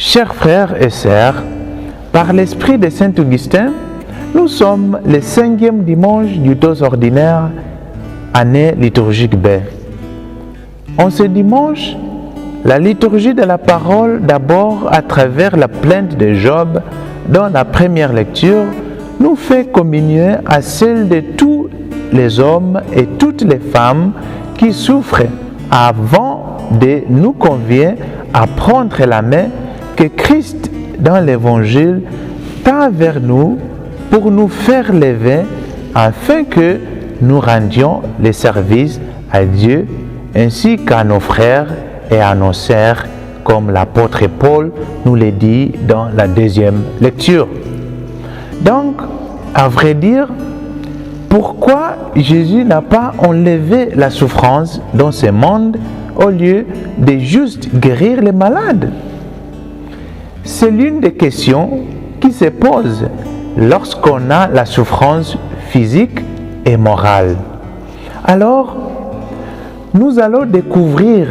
Chers frères et sœurs, par l'esprit de Saint Augustin, nous sommes le 5e dimanche du temps ordinaire, année liturgique B. En ce dimanche, la liturgie de la parole d'abord à travers la plainte de Job, dans la première lecture, nous fait communier à celle de tous les hommes et toutes les femmes qui souffrent avant de nous convier à prendre la main que Christ dans l'Évangile tend vers nous pour nous faire lever afin que nous rendions les services à Dieu ainsi qu'à nos frères et à nos sœurs, comme l'apôtre Paul nous le dit dans la deuxième lecture. Donc, à vrai dire, pourquoi Jésus n'a pas enlevé la souffrance dans ce monde au lieu de juste guérir les malades? C'est l'une des questions qui se pose lorsqu'on a la souffrance physique et morale. Alors, nous allons découvrir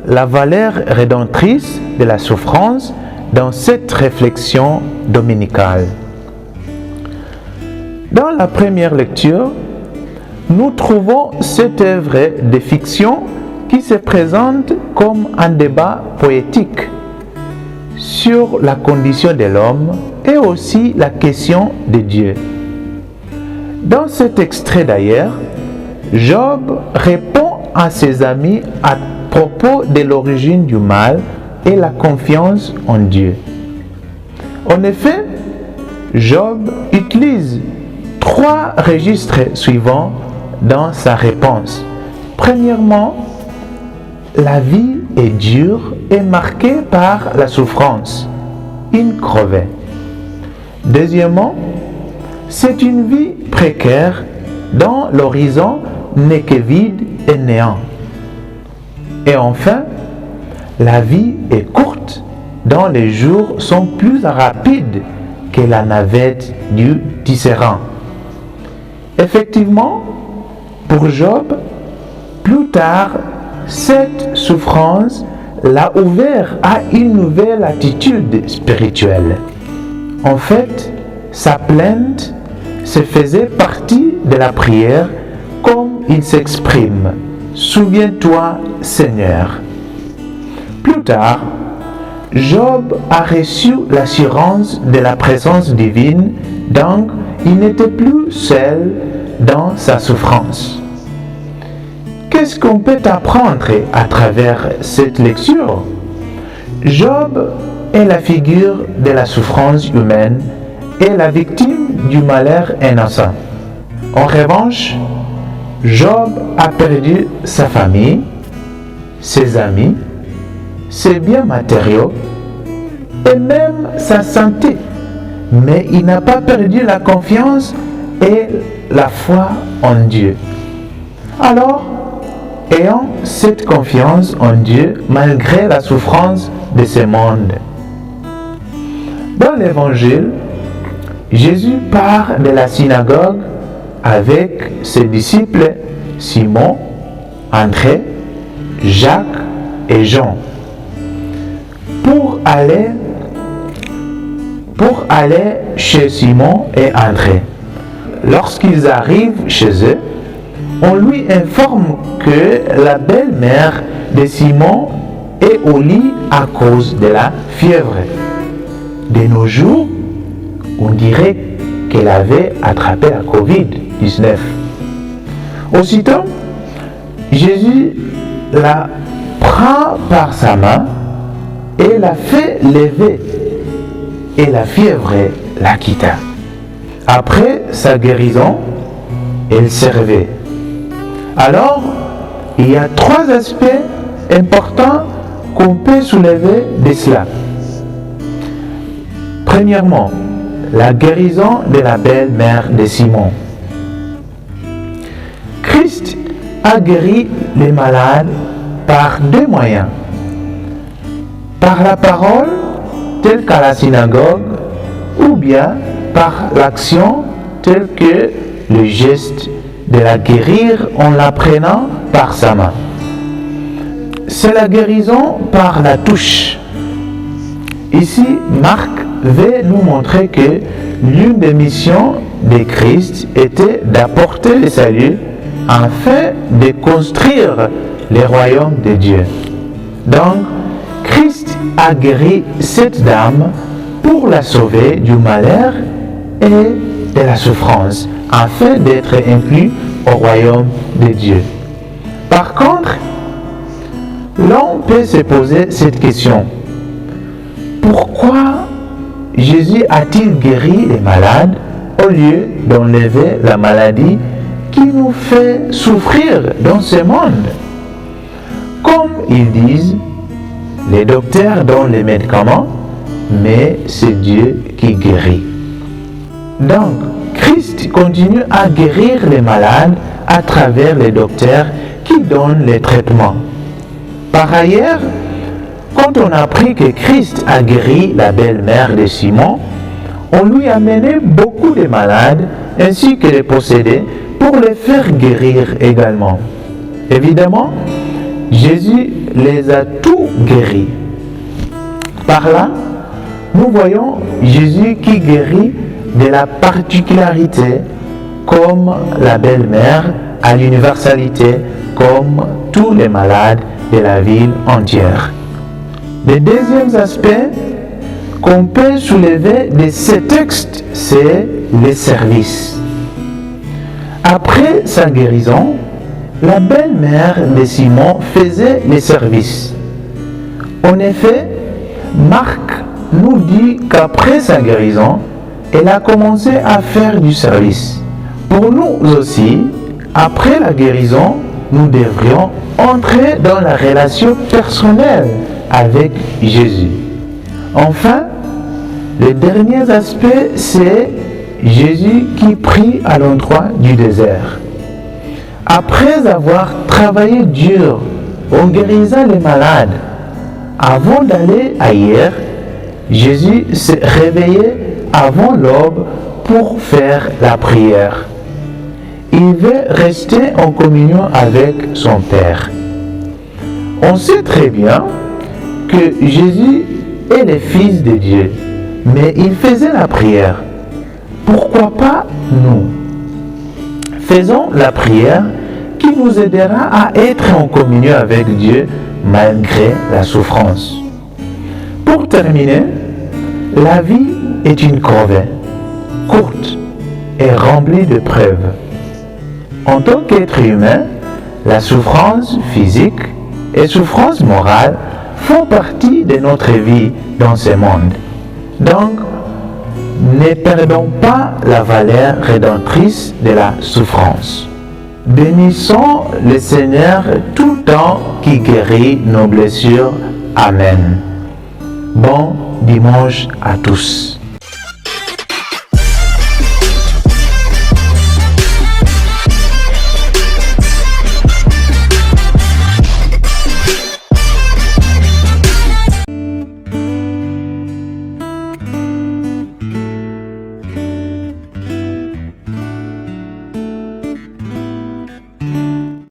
la valeur rédemptrice de la souffrance dans cette réflexion dominicale. Dans la première lecture, nous trouvons cette œuvre de fiction qui se présente comme un débat poétique sur la condition de l'homme et aussi la question de Dieu. Dans cet extrait d'ailleurs, Job répond à ses amis à propos de l'origine du mal et la confiance en Dieu. En effet, Job utilise 3 registres suivants dans sa réponse. Premièrement, la vie est dure et marquée par la souffrance, une crevée. Deuxièmement, c'est une vie précaire dont l'horizon n'est que vide et néant. Et enfin, la vie est courte dont les jours sont plus rapides que la navette du tisserand. Effectivement, pour Job, plus tard, cette souffrance l'a ouvert à une nouvelle attitude spirituelle. En fait, sa plainte se faisait partie de la prière comme il s'exprime « Souviens-toi, Seigneur ». Plus tard, Job a reçu l'assurance de la présence divine, donc il n'était plus seul dans sa souffrance. Qu'est-ce qu'on peut apprendre à travers cette lecture? Job est la figure de la souffrance humaine et la victime du malheur innocent. En revanche, Job a perdu sa famille, ses amis, ses biens matériaux et même sa santé. Mais il n'a pas perdu la confiance et la foi en Dieu. Alors, ayant cette confiance en Dieu malgré la souffrance de ce monde. Dans l'Évangile, Jésus part de la synagogue avec ses disciples Simon, André, Jacques et Jean pour aller chez Simon et André. Lorsqu'ils arrivent chez eux, on lui informe que la belle-mère de Simon est au lit à cause de la fièvre. De nos jours, on dirait qu'elle avait attrapé la Covid-19. Aussitôt, Jésus la prend par sa main et la fait lever, et la fièvre la quitta. Après sa guérison, elle servait. Alors, il y a 3 aspects importants qu'on peut soulever de cela. Premièrement, la guérison de la belle-mère de Simon. Christ a guéri les malades par 2 moyens. Par la parole, telle qu'à la synagogue, ou bien par l'action, telle que le geste de la guérir en la prenant par sa main. C'est la guérison par la touche. Ici, Marc veut nous montrer que l'une des missions de Christ était d'apporter le salut afin de construire le royaume de Dieu. Donc, Christ a guéri cette dame pour la sauver du malheur et de la souffrance, afin d'être inclus au royaume de Dieu. Par contre, l'on peut se poser cette question. Pourquoi Jésus a-t-il guéri les malades au lieu d'enlever la maladie qui nous fait souffrir dans ce monde? Comme ils disent, les docteurs donnent les médicaments, mais c'est Dieu qui guérit. Donc, Christ continue à guérir les malades à travers les docteurs qui donnent les traitements. Par ailleurs, quand on a appris que Christ a guéri la belle-mère de Simon, on lui a amené beaucoup de malades ainsi que les possédés pour les faire guérir également. Évidemment, Jésus les a tous guéris. Par là, nous voyons Jésus qui guérit de la particularité comme la belle-mère, à l'universalité comme tous les malades de la ville entière. Le deuxième aspect qu'on peut soulever de ce texte, c'est le service. Après sa guérison, la belle-mère de Simon faisait le service. En effet, Marc nous dit qu'après sa guérison, elle a commencé à faire du service. Pour nous aussi, après la guérison, nous devrions entrer dans la relation personnelle avec Jésus. Enfin, le dernier aspect, c'est Jésus qui prie à l'endroit du désert. Après avoir travaillé dur en guérissant les malades, avant d'aller ailleurs, Jésus s'est réveillé avant l'aube pour faire la prière. Il veut rester en communion avec son Père. On sait très bien que Jésus est le Fils de Dieu, mais il faisait la prière. Pourquoi pas nous? Faisons la prière qui nous aidera à être en communion avec Dieu malgré la souffrance. Pour terminer, la vie est une corvée, courte et remplie de preuves. En tant qu'être humain, la souffrance physique et souffrance morale font partie de notre vie dans ce monde. Donc, ne perdons pas la valeur rédemptrice de la souffrance. Bénissons le Seigneur tout le temps qui guérit nos blessures. Amen. Bon dimanche à tous.